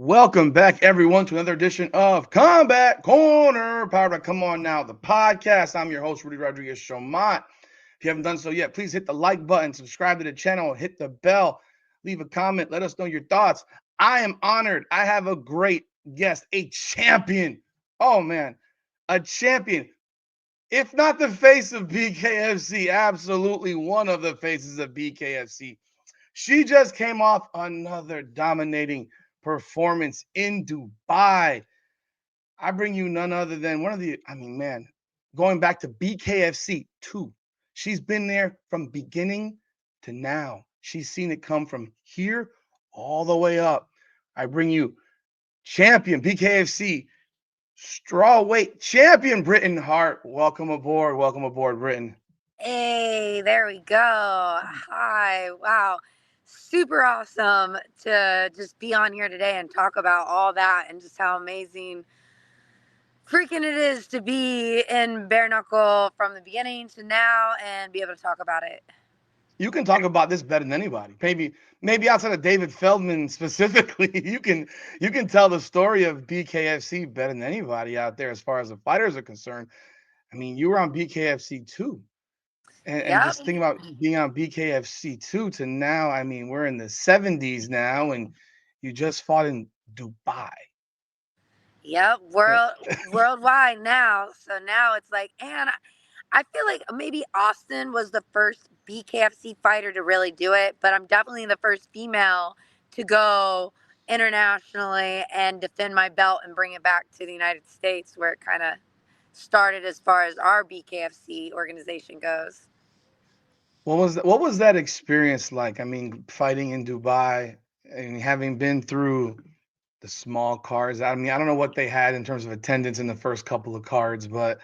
Welcome back, everyone, to another edition of Combat Corner, powered by Come On Now, the podcast. I'm your host, Rudy Rodriguez Shomont. If you haven't done so yet, please hit the like button, subscribe to the channel, hit the bell, leave a comment, let us know your thoughts. I am honored. I have a great guest, a champion. Oh, man, a champion. If not the face of BKFC, absolutely one of the faces of BKFC. She just came off another dominating performance in Dubai. I bring you none other than man, going back to BKFC 2. She's been there from beginning to now. She's seen it come from here all the way up. I bring you champion BKFC Strawweight champion Britain Hart. Welcome aboard. Welcome aboard, Britain. Hey, there we go. Hi. Wow. Super awesome to just be on here today and talk about all that and just how amazing freaking it is to be in bare knuckle from the beginning to now and be able to talk about it. You can talk about this better than anybody. Maybe outside of David Feldman specifically, you can tell the story of BKFC better than anybody out there as far as the fighters are concerned. I mean, you were on BKFC two, and Yep. just think about being on BKFC two to now. I mean, we're in the 70s now, and you just fought in Dubai. Yep. Uh, Worldwide now. So now it's like, and I feel like maybe Austin was the first BKFC fighter to really do it, but I'm definitely the first female to go internationally and defend my belt and bring it back to the United States where it kind of started as far as our BKFC organization goes. what was that experience like? I mean, fighting in Dubai and having been through the small cards. I mean, I don't know what they had in terms of attendance in the first couple of cards, but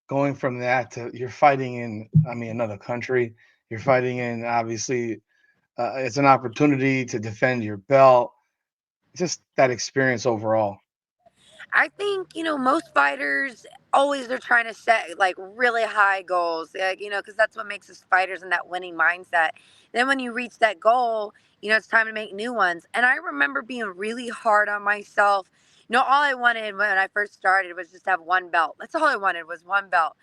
going from that to you're fighting in, I mean, another country. You're fighting in, obviously, it's an opportunity to defend your belt. Just that experience overall. I think, most fighters always are trying to set like really high goals, because that's what makes us fighters and that winning mindset. Then when you reach that goal, it's time to make new ones. And I remember being really hard on myself. All I wanted when I first started was just to have one belt. That's all I wanted was one belt.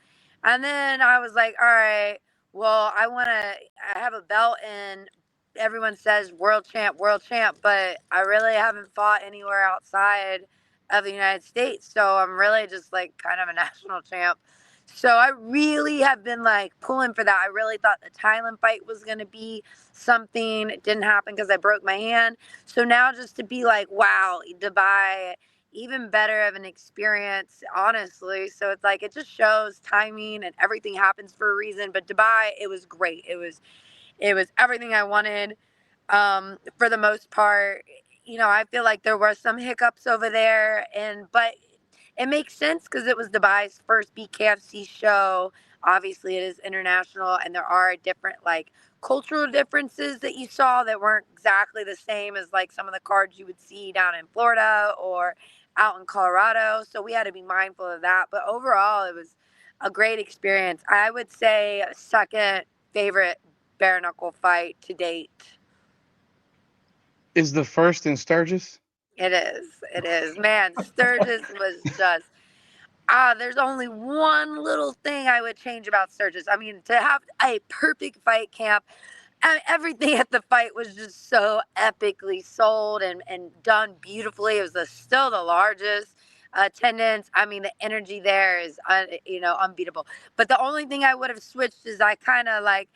And then I was like, all right, well, I have a belt and everyone says world champ, but I really haven't fought anywhere outside of the United States. So I'm really just like kind of a national champ. So I really have been like pulling for that. I really thought the Thailand fight was going to be something. It didn't happen because I broke my hand. So now just to be like, wow, Dubai, even better of an experience, honestly. So it's like it just shows timing and everything happens for a reason. But Dubai, it was great. It was everything I wanted. For the most part, I feel like there were some hiccups over there, but it makes sense because it was Dubai's first BKFC show. Obviously, it is international, and there are different like cultural differences that you saw that weren't exactly the same as like some of the cards you would see down in Florida or out in Colorado. So we had to be mindful of that. But overall, it was a great experience. I would say second favorite bare knuckle fight to date. Is the first in Sturgis? It is. It is. Man, Sturgis was just there's only one little thing I would change about Sturgis. I mean, to have a perfect fight camp, everything at the fight was just so epically sold and done beautifully. It was still the largest attendance. I mean, the energy there is, unbeatable. But the only thing I would have switched is I kind of like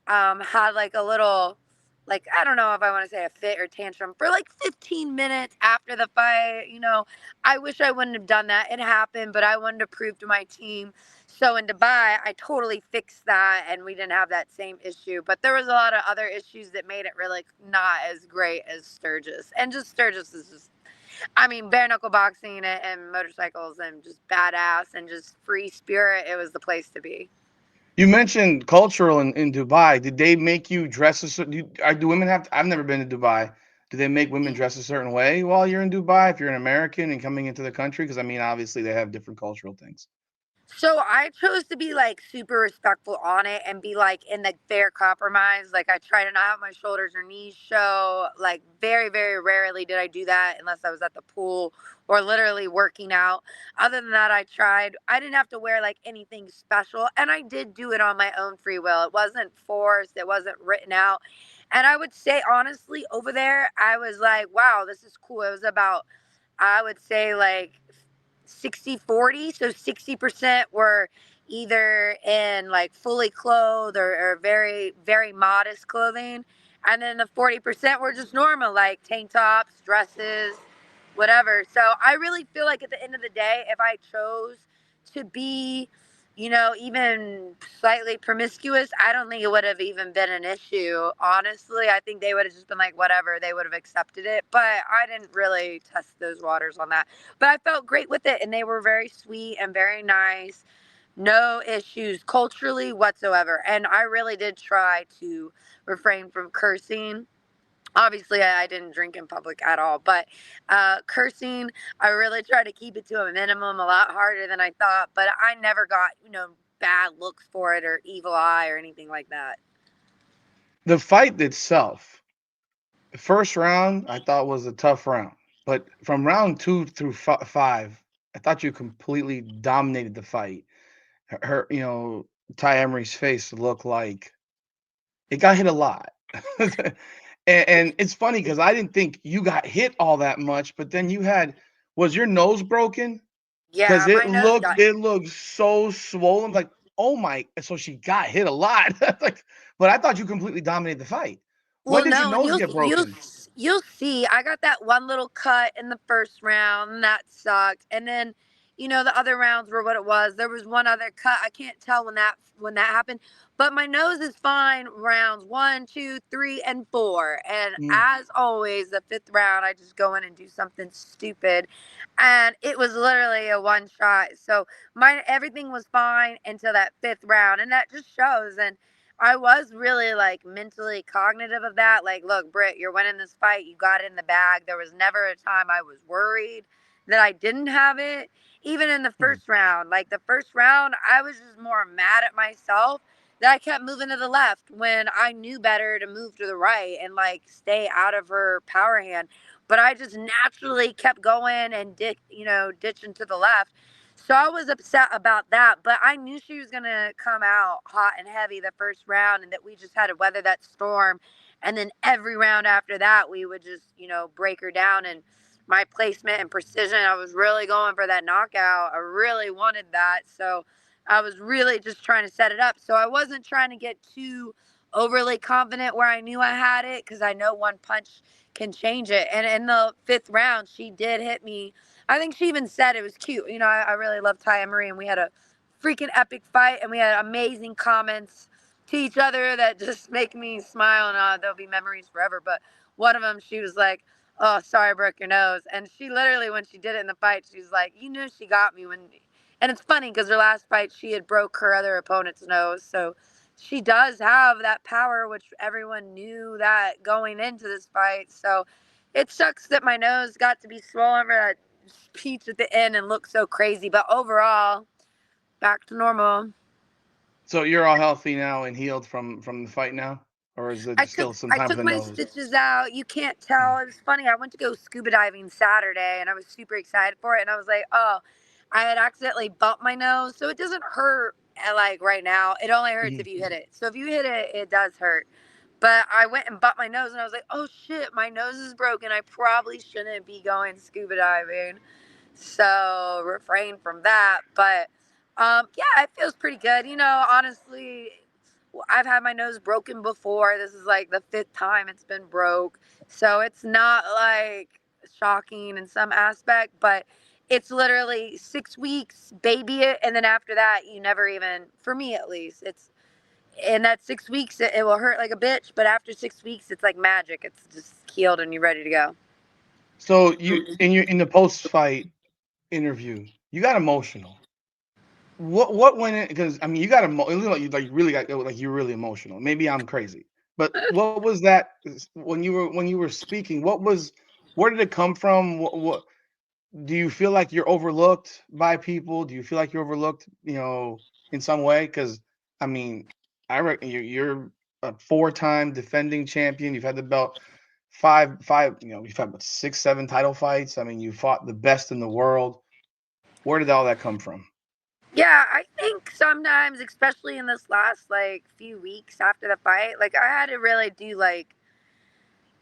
had like a little, like, I don't know if I want to say a fit or tantrum for like 15 minutes after the fight. I wish I wouldn't have done that. It happened, but I wanted to prove to my team. So in Dubai, I totally fixed that and we didn't have that same issue. But there was a lot of other issues that made it really not as great as Sturgis. And just Sturgis is just, I mean, bare knuckle boxing and motorcycles and just badass and just free spirit. It was the place to be. You mentioned cultural in Dubai. Did they make you dress a certain? Do women have? I've never been to Dubai. Do they make women dress a certain way while you're in Dubai if you're an American and coming into the country? Because I mean, obviously they have different cultural things. So I chose to be like super respectful on it and be like in the fair compromise. Like I try to not have my shoulders or knees show. Like very, very rarely did I do that unless I was at the pool or literally working out. Other than that, I tried. I didn't have to wear like anything special. And I did do it on my own free will. It wasn't forced, it wasn't written out. And I would say honestly, over there, I was like, wow, this is cool. It was about, I would say like 60-40. So 60% were either in like fully clothed or very, very modest clothing. And then the 40% were just normal, like tank tops, dresses, whatever. So I really feel like at the end of the day, if I chose to be, even slightly promiscuous, I don't think it would have even been an issue. Honestly, I think they would have just been like, whatever, they would have accepted it. But I didn't really test those waters on that. But I felt great with it, and they were very sweet and very nice. No issues culturally whatsoever. And I really did try to refrain from cursing. Obviously, I didn't drink in public at all, but cursing, I really tried to keep it to a minimum, a lot harder than I thought. But I never got, bad looks for it or evil eye or anything like that. The fight itself, the first round, I thought was a tough round, but from round two through five, I thought you completely dominated the fight. Her, Ty Emery's face looked like it got hit a lot. And it's funny because I didn't think you got hit all that much, but then was your nose broken? Because Yeah, my nose got. it looked so swollen. Like, oh my, so she got hit a lot. Like, but I thought you completely dominated the fight. When Well, did your no, and nose you'll get you'll broken? you'll see. I got that one little cut in the first round, and that sucked. And then, the other rounds were what it was. There was one other cut. I can't tell when that happened, but my nose is fine. Rounds 1, 2, 3, and 4, and Mm. as always, the fifth round, I just go in and do something stupid, and it was literally a one shot. So my everything was fine until that fifth round, and that just shows. And I was really like mentally cognitive of that. Like, look, Britt, you're winning this fight. You got it in the bag. There was never a time I was worried that I didn't have it. Even in the Mhm. first round, like the first round, I was just more mad at myself that I kept moving to the left when I knew better to move to the right and like stay out of her power hand. But I just naturally kept going and ditching to the left. So I was upset about that, but I knew she was going to come out hot and heavy the first round and that we just had to weather that storm. And then every round after that, we would just, break her down. And my placement and precision, I was really going for that knockout. I really wanted that. So I was really just trying to set it up. So I wasn't trying to get too overly confident where I knew I had it because I know one punch can change it. And in the fifth round, she did hit me. I think she even said it was cute. I really love Ty Marie, and we had a freaking epic fight, and we had amazing comments to each other that just make me smile, and they'll be memories forever. But one of them, she was like, "Oh, sorry, I broke your nose," and she literally, when she did it in the fight, she was like, "You knew she got me when." And it's funny because her last fight, she had broke her other opponent's nose, so she does have that power, which everyone knew that going into this fight. So it sucks that my nose got to be swollen for that peach at the end and look so crazy. But overall, back to normal. So you're all healthy now and healed from the fight now, or is it I took still some I time for took the my nose? stitches out. You can't tell. It was funny. I went to go scuba diving Saturday, and I was super excited for it. And I was like, oh, I had accidentally bumped my nose, so it doesn't hurt. Like right now, it only hurts Mhm. if you hit it. So if you hit it, it does hurt. But I went and bumped my nose, and I was like, oh shit, my nose is broken. I probably shouldn't be going scuba diving. So refrain from that. But yeah, it feels pretty good. Honestly, I've had my nose broken before. This is like the fifth time it's been broke. So it's not like shocking in some aspect, but it's literally 6 weeks, baby it, and then after that, you never even, for me at least, it's in that 6 weeks, it will hurt like a bitch, but after 6 weeks, it's like magic. It's just healed and you're ready to go. So you in the post fight interview, you got emotional. What went in? Because I mean, you got it looked like you really got like you're really emotional. Maybe I'm crazy, but what was that when you were speaking? Where did it come from? What do you feel like you're overlooked by people? Do you feel like you're overlooked, in some way? Because I mean, I reckon you're a four-time defending champion. You've had the belt five. You've had what, six, seven title fights. I mean, you fought the best in the world. Where did all that come from? Yeah, I think sometimes, especially in this last like few weeks after the fight, like I had to really do like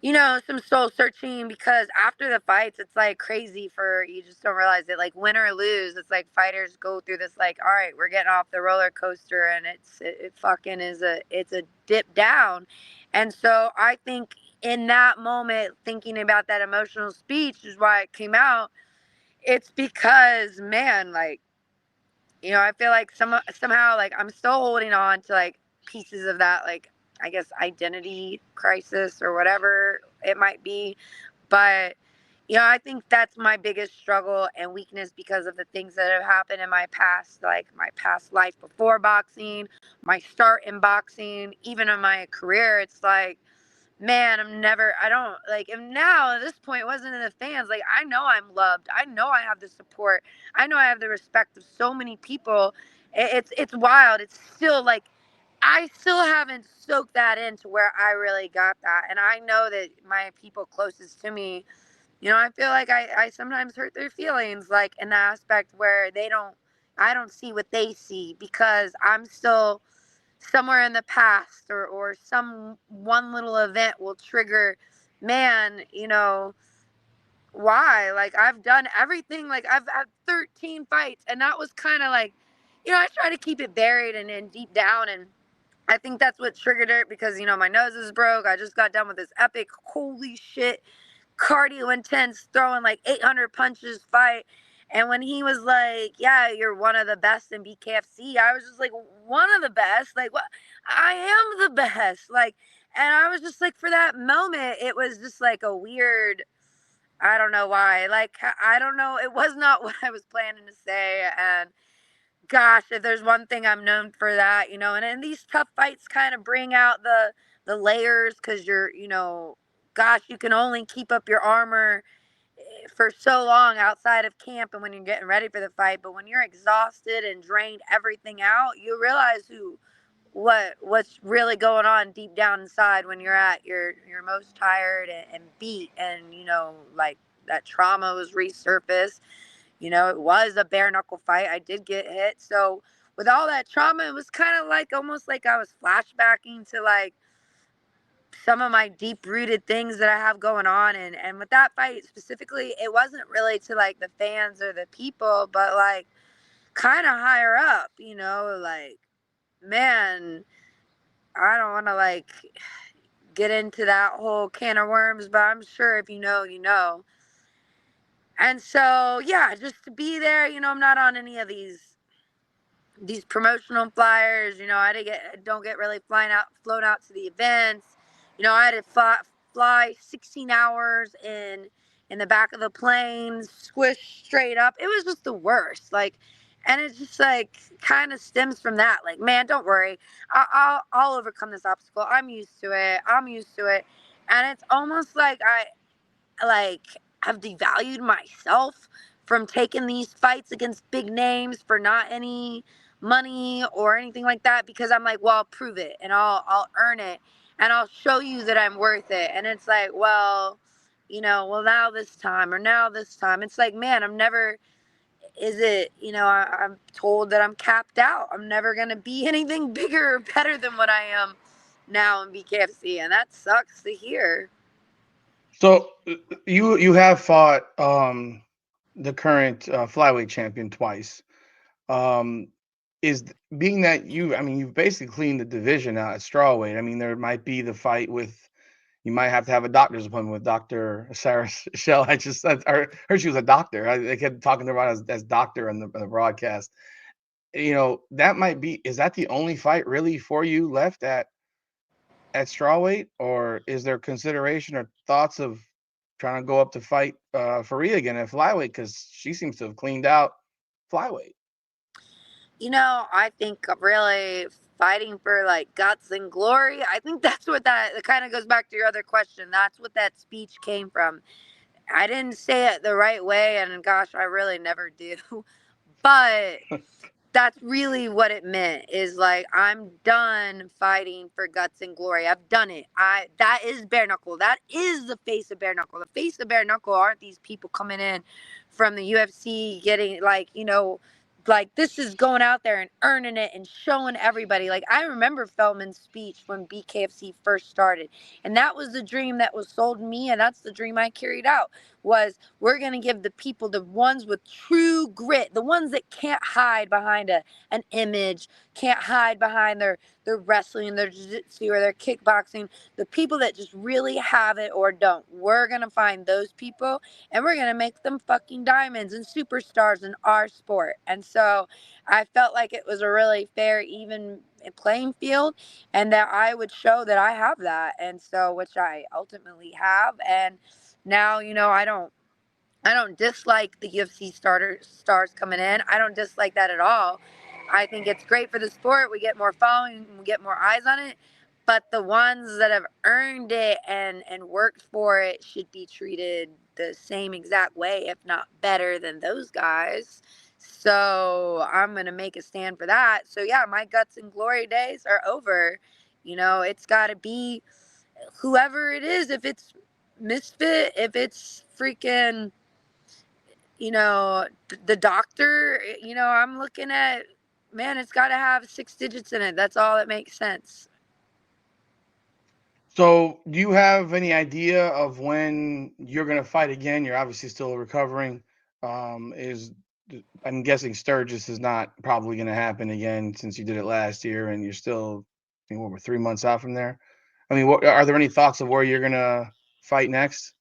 some soul searching because after the fights, it's like crazy for you just don't realize it. Like win or lose, it's like fighters go through this like, all right, we're getting off the roller coaster, and it fucking is it's a dip down, and so I think in that moment, thinking about that emotional speech is why it came out. It's because man, like I feel like somehow like I'm still holding on to like pieces of that like I guess identity crisis or whatever it might be. But I think that's my biggest struggle and weakness because of the things that have happened in my past, like my past life before boxing, my start in boxing, even in my career. It's like man, I don't like, and now at this point, it wasn't in the fans. Like, I know I'm loved. I know I have the support. I know I have the respect of so many people. It's wild. It's still like, I still haven't soaked that into where I really got that. And I know that my people closest to me, I feel like I sometimes hurt their feelings, like in the aspect where I don't see what they see because I'm still somewhere in the past or some one little event will trigger man why like I've done everything like I've had 13 fights and that was kind of like I try to keep it buried and deep down and I think that's what triggered it because my nose is broke. I just got done with this epic holy shit cardio intense, throwing like 800 punches fight. And when he was like, "Yeah, you're one of the best in BKFC," I was just like, "One of the best? Like what? I am the best!" Like, and I was just like, for that moment, it was just like a weird. I don't know why. Like, I don't know. It was not what I was planning to say. And gosh, if there's one thing I'm known for that, and these tough fights kind of bring out the layers because gosh, you can only keep up your armor for so long outside of camp and when you're getting ready for the fight. But when you're exhausted and drained everything out, you realize what's really going on deep down inside when you're at your most tired and beat and like that trauma was resurfaced. It was a bare knuckle fight. I did get hit. So with all that trauma, it was kind of like almost like I was flashbacking to like some of my deep rooted things that I have going on. And with that fight specifically, it wasn't really to like the fans or the people, but like kind of higher up, like, man, I don't want to like get into that whole can of worms, but I'm sure if you know, you know. And so, yeah, just to be there, I'm not on any of these promotional flyers. Don't get really flown out to the events. I had to fly 16 hours in the back of the plane, squish straight up. It was just the worst. Like, and it's just like kind of stems from that. Like, man, don't worry, I'll overcome this obstacle. I'm used to it. I'm used to it, and it's almost like I've devalued myself from taking these fights against big names for not any money or anything like that because I'm like, well, I'll prove it and I'll earn it and I'll show you that I'm worth it. And it's like, well, well now this time. It's like, man, I'm never is it, I'm told that I'm capped out. I'm never gonna be anything bigger or better than what I am now in BKFC, and that sucks to hear. So you have fought the current flyweight champion twice. Um, being that I mean, you've basically cleaned the division out at strawweight. I mean, there might be the fight with, you might have to have a doctor's appointment with Dr. Sarah Shell. I heard she was a doctor. They kept talking to her about as doctor in the broadcast. That might be, is that the only fight really for you left at strawweight, or is there consideration or thoughts of trying to go up to fight Faria again at flyweight because she seems to have cleaned out flyweight? I think really fighting for like guts and glory. I think that's what that kind of goes back to your other question. That's what that speech came from. I didn't say it the right way, and gosh, I really never do. But that's really what it meant, is like, I'm done fighting for guts and glory. I've done it. That is bare knuckle. That is the face of bare knuckle. The face of bare knuckle aren't these people coming in from the UFC getting, like, like, this is going out there and earning it and showing everybody. Like, I remember Feldman's speech when BKFC first started, and that was the dream that was sold me, and that's the dream I carried out, was we're going to give the people, the ones with true grit, the ones that can't hide behind an image, can't hide behind their wrestling, their jiu-jitsu, or their kickboxing, the people that just really have it or don't. We're going to find those people, and we're going to make them fucking diamonds and superstars in our sport. And so I felt like it was a really fair, even playing field, and that I would show that I have that. And so, which I ultimately have. And now, I don't dislike the UFC stars coming in. I don't dislike that at all. I think it's great for the sport. We get more following, we get more eyes on it. But the ones that have earned it and worked for it should be treated the same exact way, if not better than those guys. So I'm gonna make a stand for that. So yeah, my guts and glory days are over. It's got to be whoever it is. If it's Misfit, if it's freaking the doctor, I'm looking at, man, it's got to have 6 digits in it. That's all that makes sense. So, do you have any idea of when you're going to fight again? You're obviously still recovering. Is I'm guessing Sturgis is not probably going to happen again since you did it last year, and you're still, we're 3 months out from there. I mean, are there any thoughts of where you're going to fight next?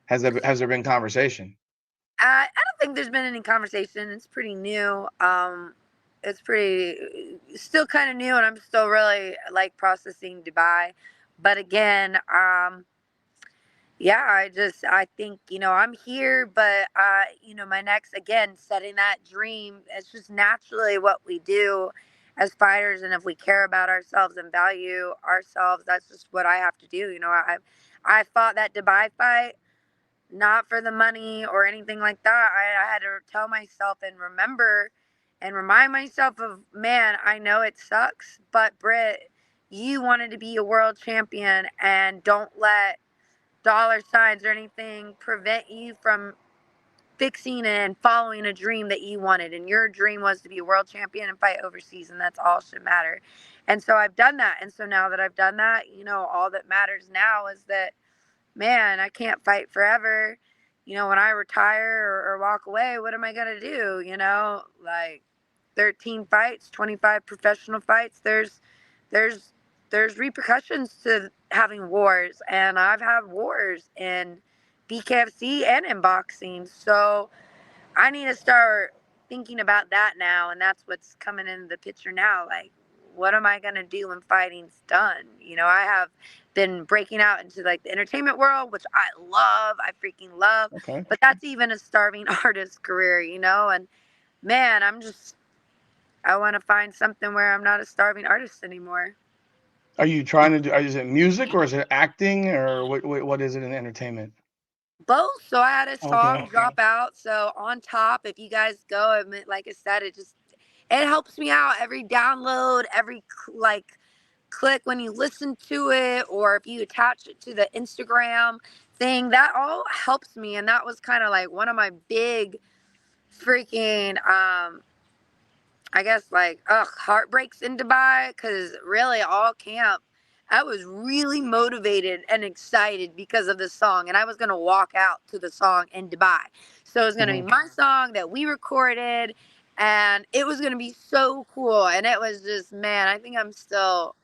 Has there been conversation? I don't think there's been any conversation. It's pretty new. It's pretty still kind of new, and I'm still really like processing Dubai. But again, yeah, I think, I'm here, but my next, again, setting that dream, it's just naturally what we do as fighters. And if we care about ourselves and value ourselves, that's just what I have to do. I fought that Dubai fight not for the money or anything like that. I had to tell myself and remember and remind myself of, man, I know it sucks, but Britt, you wanted to be a world champion, and don't let dollar signs or anything prevent you from fixing and following a dream that you wanted. And your dream was to be a world champion and fight overseas, and that's all should matter. And so I've done that. And so now that I've done that, all that matters now is that, man, I can't fight forever. When I retire or walk away, what am I going to do? Like 13 fights, 25 professional fights. There's there's repercussions to having wars, and I've had wars in BKFC and in boxing. So I need to start thinking about that now, and that's what's coming into the picture now. Like, what am I gonna do when fighting's done? I have been breaking out into like the entertainment world, which I love. I freaking love. Okay. But that's even a starving artist career, and man, I want to find something where I'm not a starving artist anymore. Are you trying to do? Is it music or is it acting or what is it in entertainment? Both. So I had a song Okay. drop out. So on top, if you guys go, like I said, it helps me out every download, every like click when you listen to it, or if you attach it to the Instagram thing, that all helps me. And that was kind of like one of my big freaking I guess, like, heartbreaks in Dubai, because really all camp, I was really motivated and excited because of the song, and I was gonna walk out to the song in Dubai. So it was gonna be Hmm. my song that we recorded, and it was gonna be so cool. And it was just, man, I think I'm still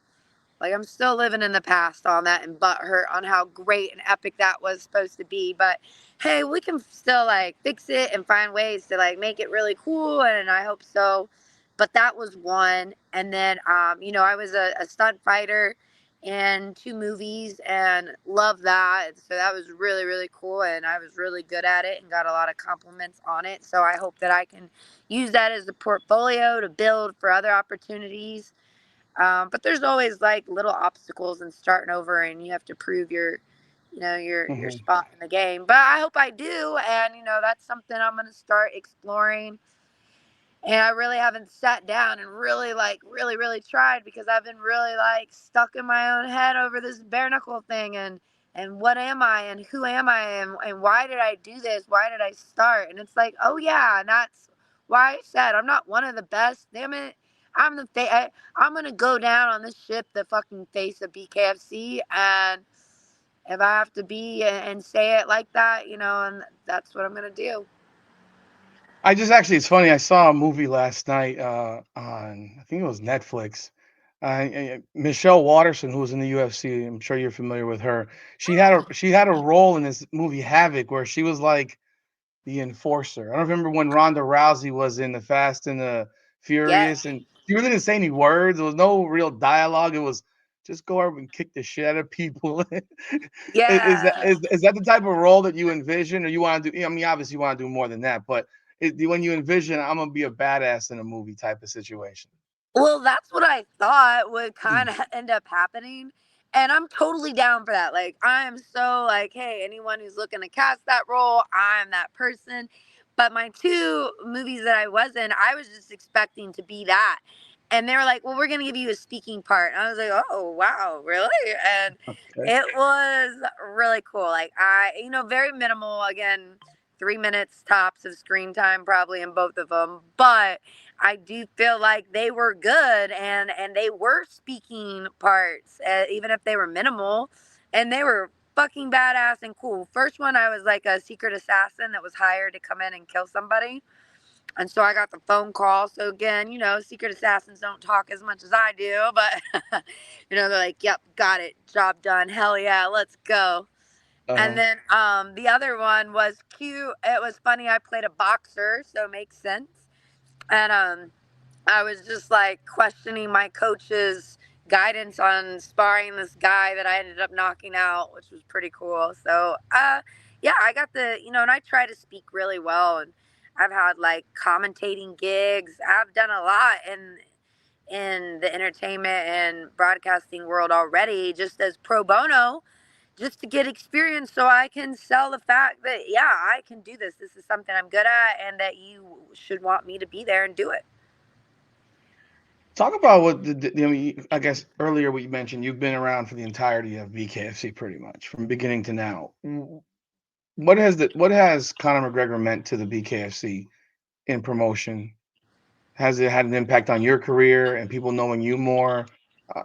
living in the past on that, and butthurt on how great and epic that was supposed to be. But hey, we can still like fix it and find ways to like make it really cool, and I hope so. But that was one. And then I was a stunt fighter in 2 movies and love that. So that was really, really cool, and I was really good at it and got a lot of compliments on it. So I hope that I can use that as a portfolio to build for other opportunities. But there's always like little obstacles and starting over, and you have to prove your Mhm. spot in the game. But I hope I do, and that's something I'm gonna start exploring. And I really haven't sat down and really really tried, because I've been really stuck in my own head over this bare knuckle thing, and what am I, and who am I, and why did I do this? Why did I start? And it's like, oh yeah, and that's why I said I'm not one of the best. Damn it. I'm gonna go down on this ship, the fucking face of BKFC, and if I have to be and say it like that, and that's what I'm gonna do. I just actually, it's funny. I saw a movie last night on, I think it was Netflix. Michelle Watterson, who was in the UFC, I'm sure you're familiar with her. She had a role in this movie Havoc, where she was like the enforcer. I don't remember when Ronda Rousey was in the Fast and the Yeah, Furious, and she really didn't say any words. There was no real dialogue. It was just go over and kick the shit out of people. Is that yeah. is that the type of role that you envision, or you want to do? I mean, obviously you want to do more than that, but when you envision, I'm gonna be a badass in a movie type of situation. Well, that's what I thought would kind Mm. of end up happening. And I'm totally down for that. Like, I am so like, hey, anyone who's looking to cast that role, I'm that person. But my two movies that I was in, I was just expecting to be that. And they were like, well, we're going to give you a speaking part. And I was like, oh, wow, really? And Okay. it was really cool. Like, very minimal. Again, 3 minutes tops of screen time probably in both of them. But I do feel like they were good, and they were speaking parts, even if they were minimal, and they were fucking badass and cool. First one, I was like a secret assassin that was hired to come in and kill somebody. And so I got the phone call. So again, secret assassins don't talk as much as I do, but they're like, "Yep, got it, job done. Hell yeah, let's go." And Uh-huh. then the other one was cute. It was funny. I played a boxer, so it makes sense. And I was just like questioning my coach's guidance on sparring this guy that I ended up knocking out, which was pretty cool. So, yeah, I got and I try to speak really well, and I've had like commentating gigs. I've done a lot in the entertainment and broadcasting world already, just as pro bono, just to get experience, so I can sell the fact that yeah, I can do this. This is something I'm good at, and that you should want me to be there and do it. Talk about what I mean, I guess earlier what you mentioned, you've been around for the entirety of BKFC pretty much from beginning to now. What has Conor McGregor meant to the BKFC in promotion? Has it had an impact on your career and people knowing you more?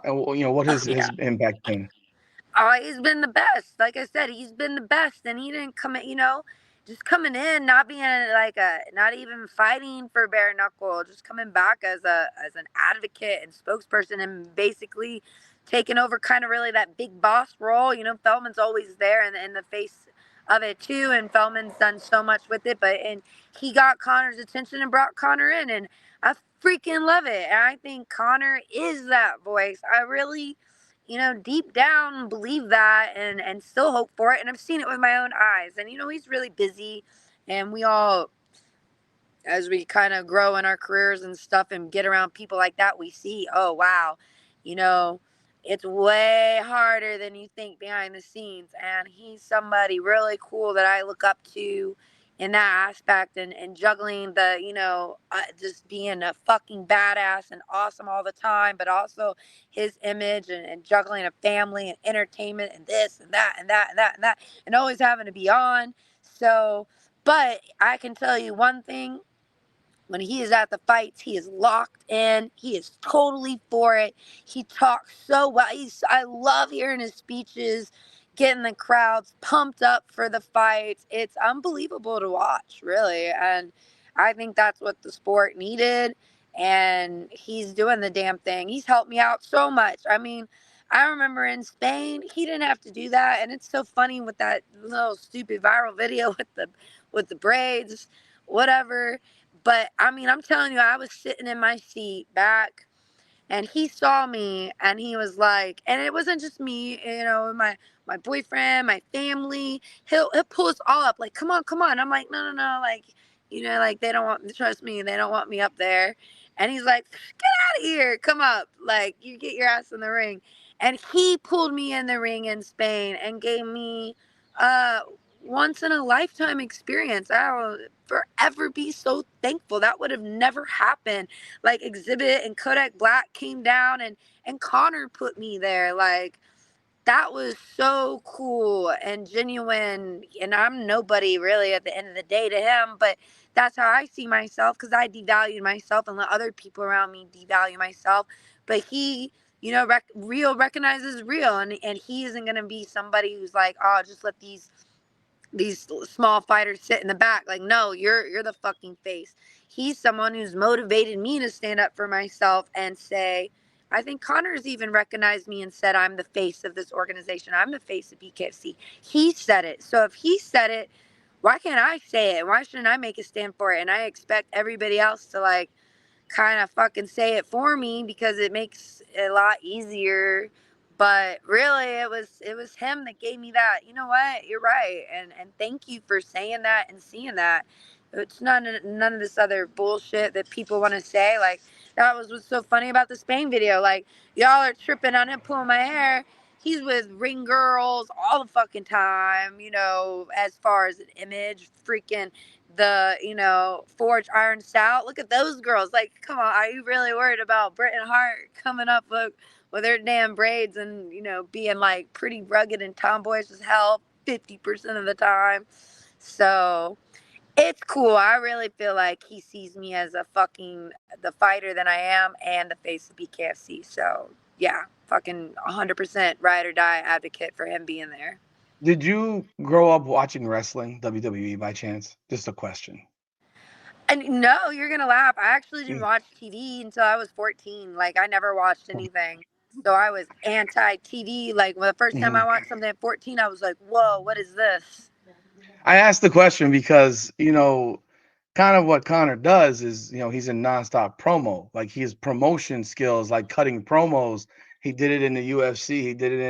And what Oh has yeah. his impact been? Oh, he's been the best. Like I said, he's been the best, and he didn't come in, just coming in, not being not even fighting for bare knuckle, just coming back as an advocate and spokesperson, and basically taking over kind of really that big boss role. Feldman's always there in the face of it too, and Feldman's done so much with it, and he got Connor's attention and brought Connor in, and I freaking love it. And I think Connor is that voice. I really deep down believe that, and still hope for it. And I've seen it with my own eyes. And he's really busy, and we all, as we kind of grow in our careers and stuff, and get around people like that, we see, oh wow, you know, it's way harder than you think behind the scenes. And he's somebody really cool that I look up to in that aspect, and juggling just being a fucking badass and awesome all the time, but also his image, and juggling a family and entertainment and this and that and that and that and that, and always having to be on. So, but I can tell you one thing: when he is at the fights, he is locked in. He is totally for it. He talks so well. I love hearing his speeches, getting the crowds pumped up for the fights. It's unbelievable to watch, really. And I think that's what the sport needed. And he's doing the damn thing. He's helped me out so much. I mean, I remember in Spain, he didn't have to do that. And it's so funny with that little stupid viral video with the braids, whatever. But I mean, I'm telling you, I was sitting in my seat back, and he saw me, and he was like, and it wasn't just me, my boyfriend, my family. He'll pull us all up, like, come on, come on. I'm like, no, no, no, like, like they don't want, trust me, they don't want me up there. And he's like, get out of here, come up, like you get your ass in the ring. And he pulled me in the ring in Spain and gave me a once in a lifetime experience. I will forever be so thankful. That would have never happened. Like Exhibit and Kodak Black came down and Connor put me there. Like that was so cool and genuine. And I'm nobody really at the end of the day to him, but that's how I see myself because I devalued myself and let other people around me devalue myself. But he, real recognizes real, and he isn't going to be somebody who's like, oh, just let these small fighters sit in the back. Like, no, you're the fucking face. He's someone who's motivated me to stand up for myself and say, I think Connor's even recognized me and said I'm the face of this organization. I'm the face of BKFC. He said it. So if he said it, why can't I say it? Why shouldn't I make a stand for it? And I expect everybody else to like kind of fucking say it for me because it makes it a lot easier. But really it was him that gave me that. You know what, you're right, and thank you for saying that and seeing that. It's none of this other bullshit that people want to say. Like that was what's so funny about the Spain video. Like y'all are tripping on him pulling my hair. He's with ring girls all the fucking time, as far as an image, freaking Forge Iron Stout. Look at those girls. Like, come on, are you really worried about Britain Hart coming up with her damn braids and, being like pretty rugged and tomboyish as hell 50% of the time? So it's cool. I really feel like he sees me as the fighter that I am and the face of BKFC. So yeah, fucking 100% ride or die advocate for him being there. Did you grow up watching wrestling, WWE by chance? Just a question. And no, you're gonna laugh. I actually didn't watch TV until I was 14. Like I never watched anything. So I was anti TV. Like when the first time I Mhm. watched something at 14, I was like, "Whoa, what is this?" I asked the question because, kind of what Connor does is, he's a nonstop promo. Like his promotion skills, like cutting promos. He did it in the UFC. He did it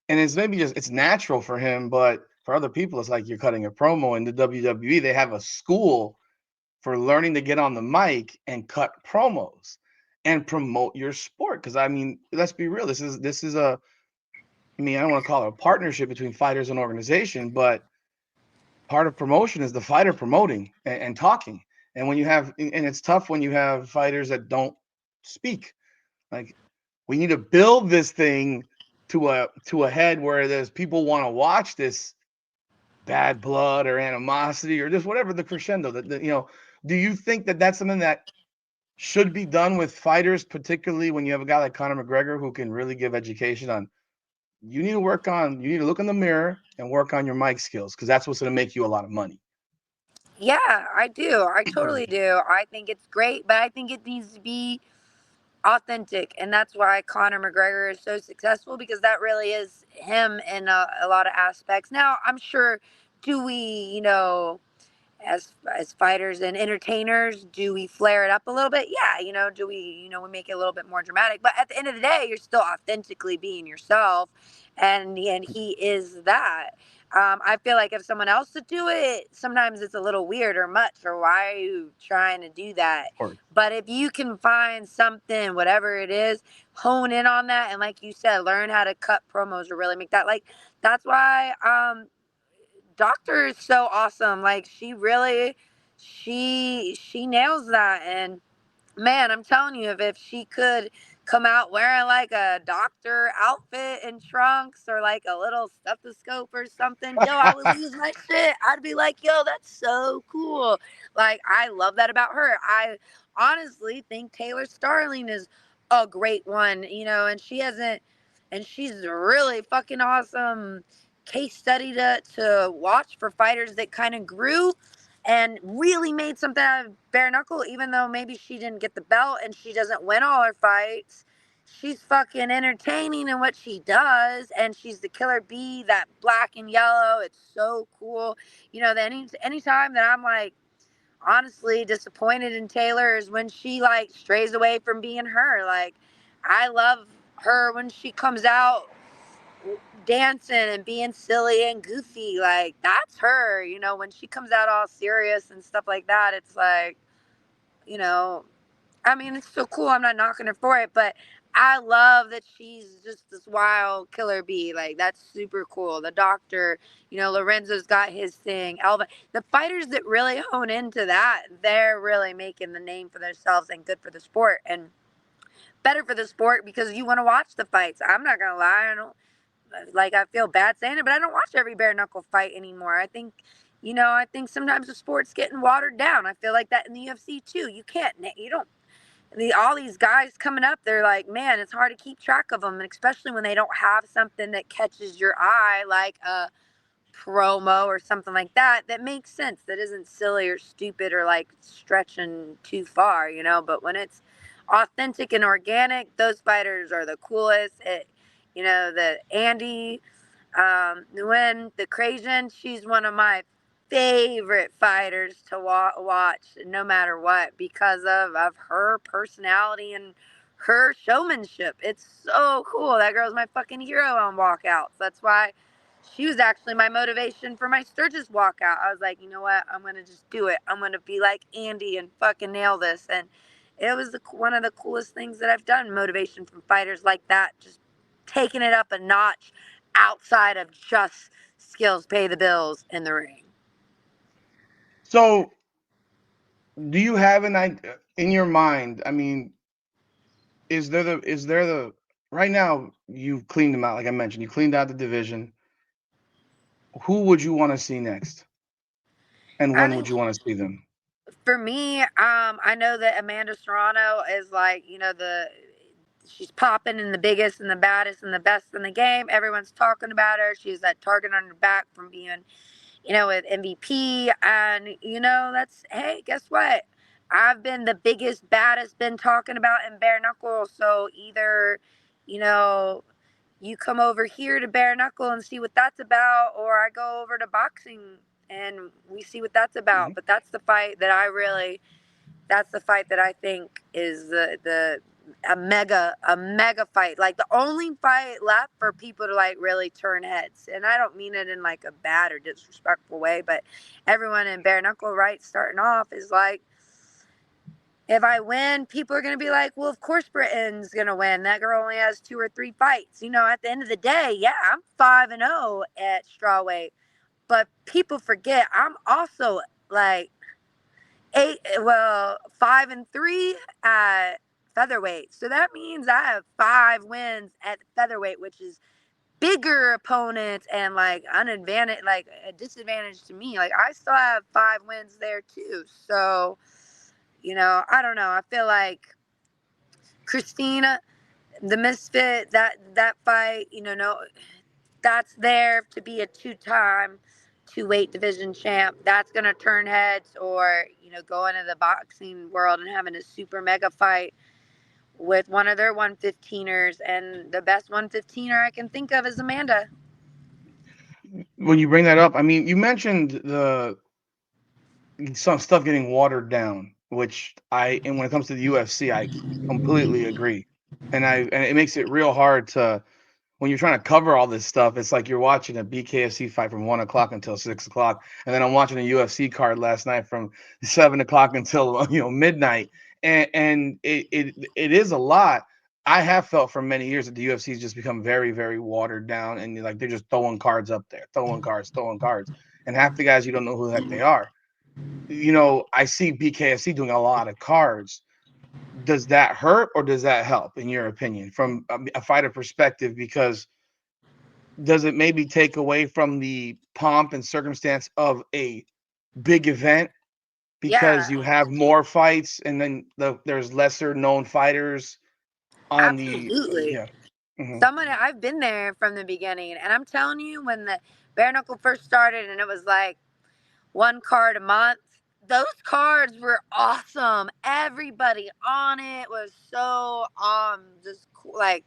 and it's maybe just it's natural for him, but for other people, it's like you're cutting a promo. In the WWE, they have a school for learning to get on the mic and cut promos and promote your sport. Because I mean, let's be real. This is I don't want to call it a partnership between fighters and organization, but part of promotion is the fighter promoting and talking. And it's tough when you have fighters that don't speak. Like we need to build this thing to a head where there's people want to watch this bad blood or animosity or just whatever the crescendo that. Do you think that that's something that should be done with fighters, particularly when you have a guy like Conor McGregor who can really give education on you need to look in the mirror and work on your mic skills because that's what's going to make you a lot of money. Yeah, I do. I totally do. I think it's great, but I think it needs to be authentic, and that's why Conor McGregor is so successful because that really is him in a lot of aspects. Now, I'm sure, do we, as fighters and entertainers, do we flare it up a little bit? Yeah, do we, we make it a little bit more dramatic, but at the end of the day you're still authentically being yourself, and he is that. I feel like if someone else to do it, sometimes it's a little weird or much, or why are you trying to do that? Or But if you can find something, whatever it is, hone in on that, and like you said, learn how to cut promos or really make that, like, that's why Doctor is so awesome. Like she nails that. And man, I'm telling you, if she could come out wearing like a doctor outfit and trunks or like a little stethoscope or something, yo, I would lose my shit. I'd be like, yo, that's so cool. Like I love that about her. I honestly think Taylor Starling is a great one, and she's really fucking awesome case study to watch for fighters that kind of grew and really made something out of bare knuckle, even though maybe she didn't get the belt and she doesn't win all her fights. She's fucking entertaining in what she does, and she's the killer bee, that black and yellow. It's so cool. Anytime that I'm like honestly disappointed in Taylor is when she like strays away from being her. Like I love her when she comes out dancing and being silly and goofy. Like that's her, when she comes out all serious and stuff like that. It's like, you know I mean, it's so cool. I'm not knocking her for it, but I love that she's just this wild killer bee. Like, that's super cool. The doctor, Lorenzo's got his thing. Elva, the fighters that really hone into that, they're really making the name for themselves and good for the sport and better for the sport because you want to watch the fights. I'm not gonna lie, I don't like. I feel bad saying it, but I don't watch every bare knuckle fight anymore. I think sometimes the sport's getting watered down. I feel like that in the UFC too. You don't all these guys coming up, they're like, man, it's hard to keep track of them, and especially when they don't have something that catches your eye, like a promo or something like that, that makes sense, that isn't silly or stupid or like stretching too far, But when it's authentic and organic, those fighters are the coolest. The Andy Nguyen, the Crazian, she's one of my favorite fighters to watch no matter what because of her personality and her showmanship. It's so cool. That girl's my fucking hero on walkouts. That's why she was actually my motivation for my Sturgis walkout. I was like, you know what? I'm going to just do it. I'm going to be like Andy and fucking nail this. And it was one of the coolest things that I've done. Motivation from fighters like that, just taking it up a notch outside of just skills pay the bills in the ring. So, do you have an idea in your mind? I mean, is there the right now you've cleaned them out, like I mentioned, you cleaned out the division. Who would you want to see next? And I when would think you want to see them? for me, I know that Amanda Serrano is like, she's popping and the biggest and the baddest and the best in the game. Everyone's talking about her. She's that target on her back from being, with MVP. And, that's, hey, guess what? I've been the biggest, baddest, been talking about in bare knuckle. So either, you know, you come over here to bare knuckle and see what that's about, or I go over to boxing and we see what that's about. Mhm. But that's the fight that I think is the a mega fight, like the only fight left for people to like really turn heads. And I don't mean it in like a bad or disrespectful way, but everyone in bare knuckle, right, starting off is like, if I win, people are going to be like, well, of course Britain's going to win. That girl only has 2 or 3 fights. At the end of the day, yeah, I'm 5-0 at strawweight, but people forget I'm also like 5-3 at featherweight. So that means I have 5 wins at featherweight, which is bigger opponents and like unadvantage, like a disadvantage to me. Like I still have 5 wins there too. So, I don't know. I feel like Christina, the misfit, that fight, no, that's there to be a two-weight division champ. That's gonna turn heads, or go into the boxing world and having a super mega fight with one of their 115ers, and the best 115er I can think of is Amanda. When you bring that up, I mean, you mentioned the some stuff getting watered down, which and when it comes to the UFC, I completely agree. And it makes it real hard to when you're trying to cover all this stuff. It's like you're watching a BKFC fight from 1 o'clock until 6 o'clock, and then I'm watching a UFC card last night from 7 o'clock until midnight, and it is a lot. I have felt for many years that the UFC has just become very, very watered down, and like they're just throwing cards up there, throwing cards, and half the guys you don't know who the heck they are. I see BKFC doing a lot of cards. Does that hurt or does that help, in your opinion, from a fighter perspective? Because does it maybe take away from the pomp and circumstance of a big event because Yeah, you have more fights and then there's lesser known fighters on the absolutely. yeah. Hmm. I've been there from the beginning, and I'm telling you, when the bare knuckle first started, and it was like one card a month. Those cards were awesome. Everybody on it was so just cool. Like,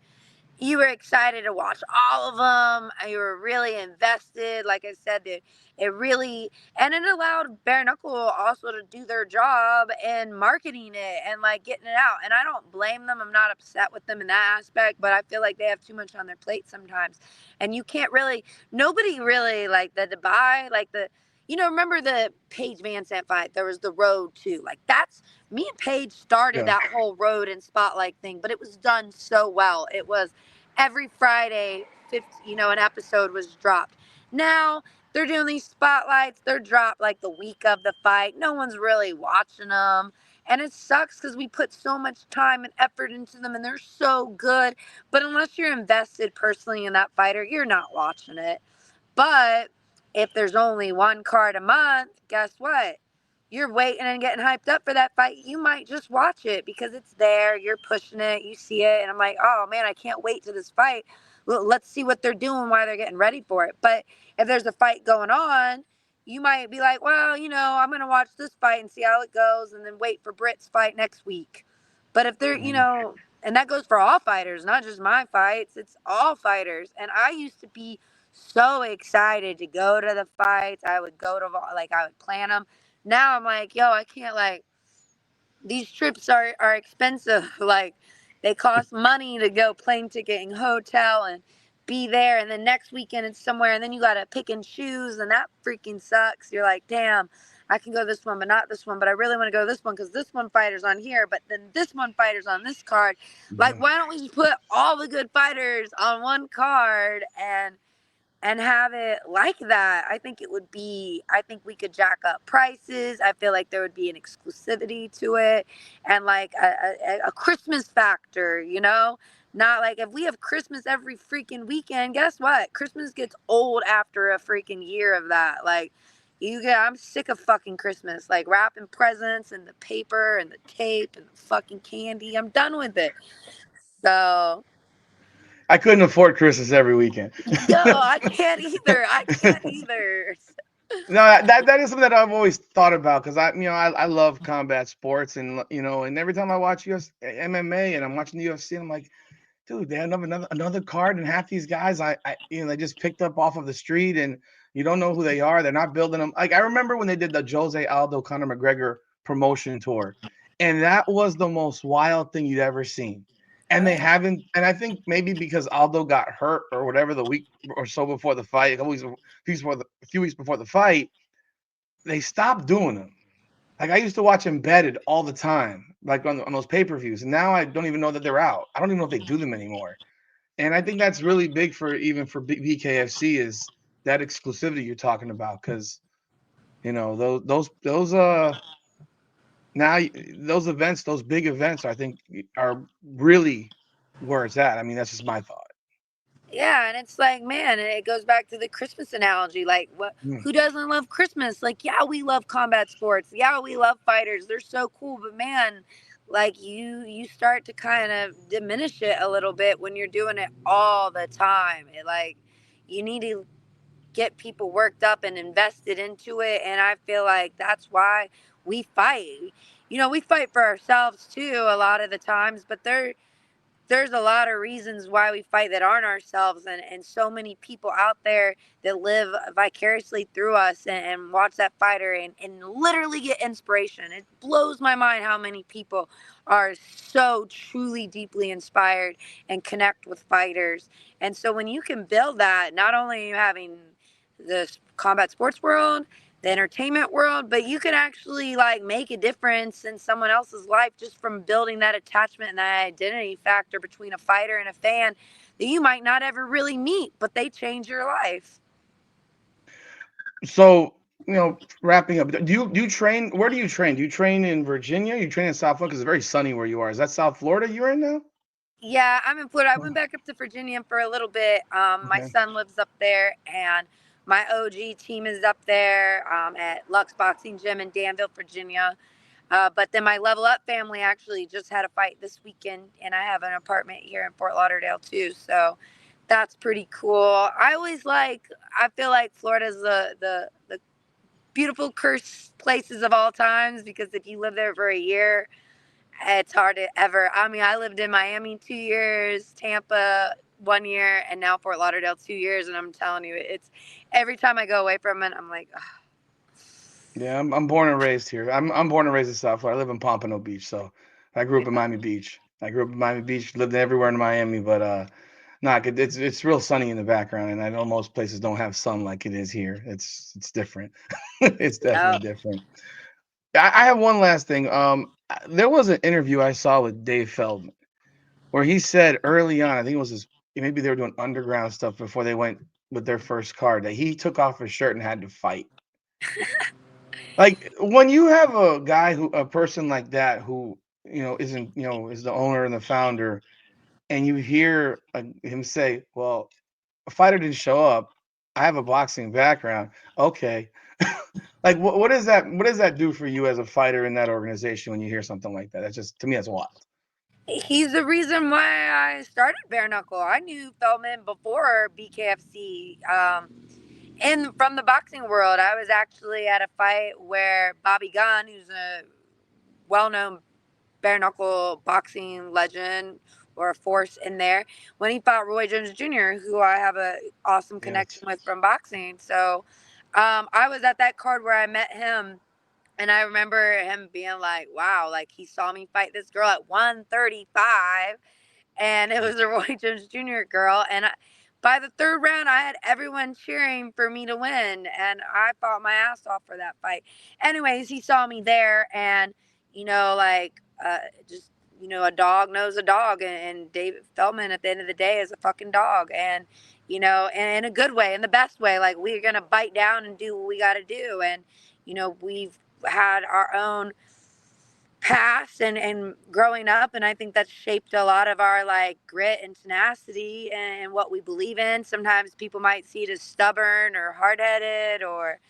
you were excited to watch all of them. You were really invested. Like I said, it really, and it allowed bare knuckle also to do their job and marketing it and like getting it out. And I don't blame them. I'm not upset with them in that aspect, but I feel like they have too much on their plate sometimes. And you can't really, nobody really, like the Dubai, like remember the Paige Van Sant fight? There was the road too. Like that's me and Paige started Yeah. that whole road and spotlight thing, but it was done so well. It was every Friday, an episode was dropped. Now they're doing these spotlights. They're dropped like the week of the fight. No one's really watching them. And it sucks because we put so much time and effort into them and they're so good. But unless you're invested personally in that fighter, you're not watching it. But if there's only one card a month, guess what? You're waiting and getting hyped up for that fight. You might just watch it because it's there. You're pushing it. You see it. And I'm like, oh, man, I can't wait to this fight. Let's see what they're doing while they're getting ready for it. But if there's a fight going on, you might be like, well, I'm going to watch this fight and see how it goes and then wait for Britt's fight next week. But if they're, and that goes for all fighters, not just my fights, it's all fighters. And I used to be so excited to go to the fights. I would go to, like, I would plan them. Now I'm like, yo, I can't, like, these trips are expensive. Like, they cost money to go plane ticket and hotel and be there. And then next weekend it's somewhere. And then you got to pick and choose. And that freaking sucks. You're like, damn, I can go this one, but not this one. But I really want to go this one because this one fighter's on here. But then this one fighter's on this card. Like, why don't we just put all the good fighters on one card and have it like that? I think we could jack up prices. I feel like there would be an exclusivity to it and like a Christmas factor, Not like if we have Christmas every freaking weekend, guess what? Christmas gets old after a freaking year of that. Like, I'm sick of fucking Christmas. Like wrapping presents and the paper and the tape and the fucking candy. I'm done with it. So I couldn't afford Christmas every weekend. no, I can't either. I can't either. No, that is something that I've always thought about because I love combat sports and every time I watch MMA and I'm watching the UFC and I'm like, dude, they have another card and half these guys they just picked up off of the street and you don't know who they are. They're not building them. Like I remember when they did the Jose Aldo Conor McGregor promotion tour, and that was the most wild thing you'd ever seen. And they haven't, and I think maybe because Aldo got hurt or whatever the week or so before the fight, a few weeks before the fight, they stopped doing them. Like I used to watch Embedded all the time, like on those pay-per-views, and now I don't even know that they're out. I don't even know if they do them anymore. And I think that's really big for BKFC is that exclusivity you're talking about because those now those events, those big events, I think are really where it's at. I mean, that's just my thought. Yeah, and it's like, man, and it goes back to the Christmas analogy. Like, Mm. who doesn't love Christmas? Like, yeah, we love combat sports. Yeah, we love fighters. They're so cool. But man, like you start to kind of diminish it a little bit when you're doing it all the time. You need to get people worked up and invested into it. And I feel like that's why we fight. We fight for ourselves too a lot of the times, but there's a lot of reasons why we fight that aren't ourselves, and so many people out there that live vicariously through us and watch that fighter and literally get inspiration. It blows my mind how many people are so truly deeply inspired and connect with fighters. And so when you can build that, not only are you having the combat sports world, the entertainment world, but you can actually like make a difference in someone else's life just from building that attachment and that identity factor between a fighter and a fan that you might not ever really meet, but they change your life. So wrapping up, do you train? Where do you train? Do you train in Virginia? You train in South Florida because it's very sunny where you are. Is that South Florida you're in now? Yeah, I'm in Florida. I Oh, went back up to Virginia for a little bit. My okay. son lives up there, and my OG team is up there at Lux Boxing Gym in Danville, Virginia. But then my Level Up family actually just had a fight this weekend, and I have an apartment here in Fort Lauderdale too. So that's pretty cool. I feel like Florida's the beautiful cursed places of all times because if you live there for a year, it's hard to ever. I mean, I lived in Miami 2 years, Tampa 1 year, and now Fort Lauderdale 2 years. And I'm telling you, it's every time I go away from it, I'm like, Yeah, I'm born and raised here. I'm born and raised in South Florida. I live in Pompano Beach, so I grew up in yeah. Miami Beach. Lived everywhere in Miami, but Nah, it's real sunny in the background, and I know most places don't have sun like it is here. It's different. It's definitely Yep. different. I have one last thing. There was an interview I saw with Dave Feldman where he said early on, I think it was his, maybe they were doing underground stuff before they went with their first card, that he took off his shirt and had to fight. Like when you have a person like that who isn't is the owner and the founder, and you hear him say, "Well, a fighter didn't show up. I have a boxing background." Okay. Like what does that do for you as a fighter in that organization when you hear something like that? That's just, to me, that's wild. He's the reason why I started bare knuckle. I knew Feldman before BKFC. And from the boxing world, I was actually at a fight where Bobby Gunn, who's a well-known bare knuckle boxing legend or a force in there, when he fought Roy Jones Jr., who I have a awesome Yes. connection with from boxing. So I was at that card where I met him. And I remember him being like, wow, like he saw me fight this girl at 135, and it was a Roy Jones Jr. girl. And by the third round, I had everyone cheering for me to win, and I fought my ass off for that fight. Anyways, he saw me there, and like just a dog knows a dog, and David Feldman at the end of the day is a fucking dog, and and in a good way, in the best way. Like we're gonna bite down and do what we got to do, and we've had our own past and growing up, and I think that's shaped a lot of our like grit and tenacity and what we believe in. Sometimes people might see it as stubborn or hard-headed or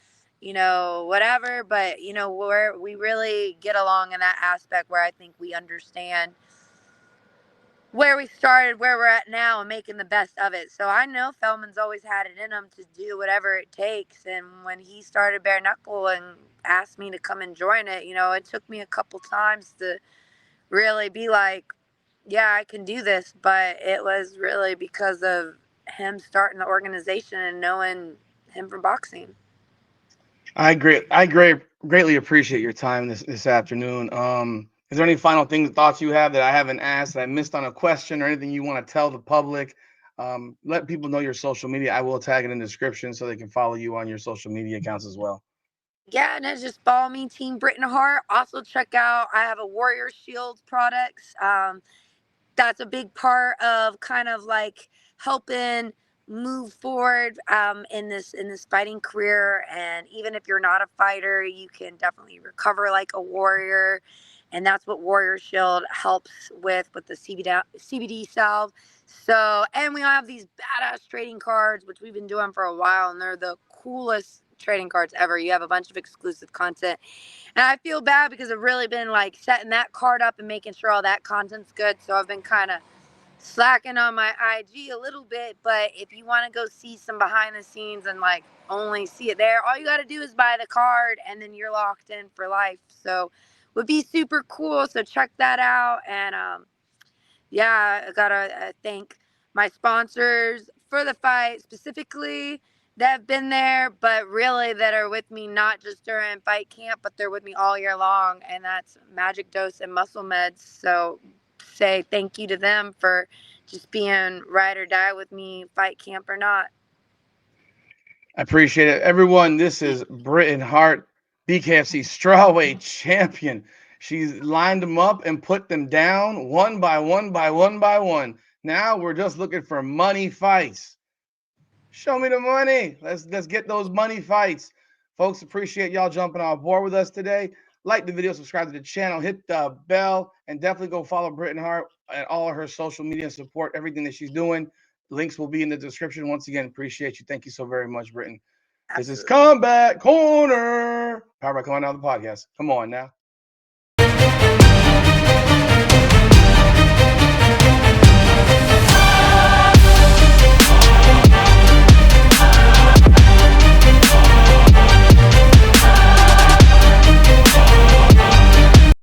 whatever, but we really get along in that aspect where I think we understand where we started, where we're at now, and making the best of it. So I know Feldman's always had it in him to do whatever it takes. And when he started bare knuckle and asked me to come and join it, it took me a couple times to really be like, yeah, I can do this. But it was really because of him starting the organization and knowing him from boxing. Greatly appreciate your time this afternoon. Is there any final thoughts you have that I haven't asked, that I missed on a question, or anything you want to tell the public? Let people know your social media. I will tag it in the description so they can follow you on your social media accounts as well. Yeah, and it's just follow me, Team Britain Hart. Also check out, I have a Warrior Shield products. That's a big part of kind of like helping move forward in this fighting career. And even if you're not a fighter, you can definitely recover like a warrior, and that's what Warrior Shield helps with the CBD salve. So, and we have these badass trading cards, which we've been doing for a while, and they're the coolest trading cards ever. You have a bunch of exclusive content, and I feel bad because I've really been like setting that card up and making sure all that content's good. So I've been kind of slacking on my IG a little bit. But if you want to go see some behind the scenes and like only see it there, all you got to do is buy the card, and then you're locked in for life. So would be super cool. So check that out. And yeah, I gotta thank my sponsors for the fight specifically that have been there, but really that are with me not just during fight camp, but they're with me all year long, and that's Magic Dose and Muscle Meds. So say thank you to them for just being ride or die with me, fight camp or not. I appreciate it, everyone. This is Britain Hart, BKFC Strawweight champion. She's lined them up and put them down one by one by one by one. Now we're just looking for money fights. Show me the money. Let's get those money fights. Folks, appreciate y'all jumping on board with us today. Like the video, subscribe to the channel, hit the bell, and definitely go follow Britain Hart and all of her social media and support everything that she's doing. Links will be in the description. Once again, appreciate you. Thank you so very much, Britain. This is Absolutely. Combat Corner. Powered by Come On Now, the podcast. Come on now.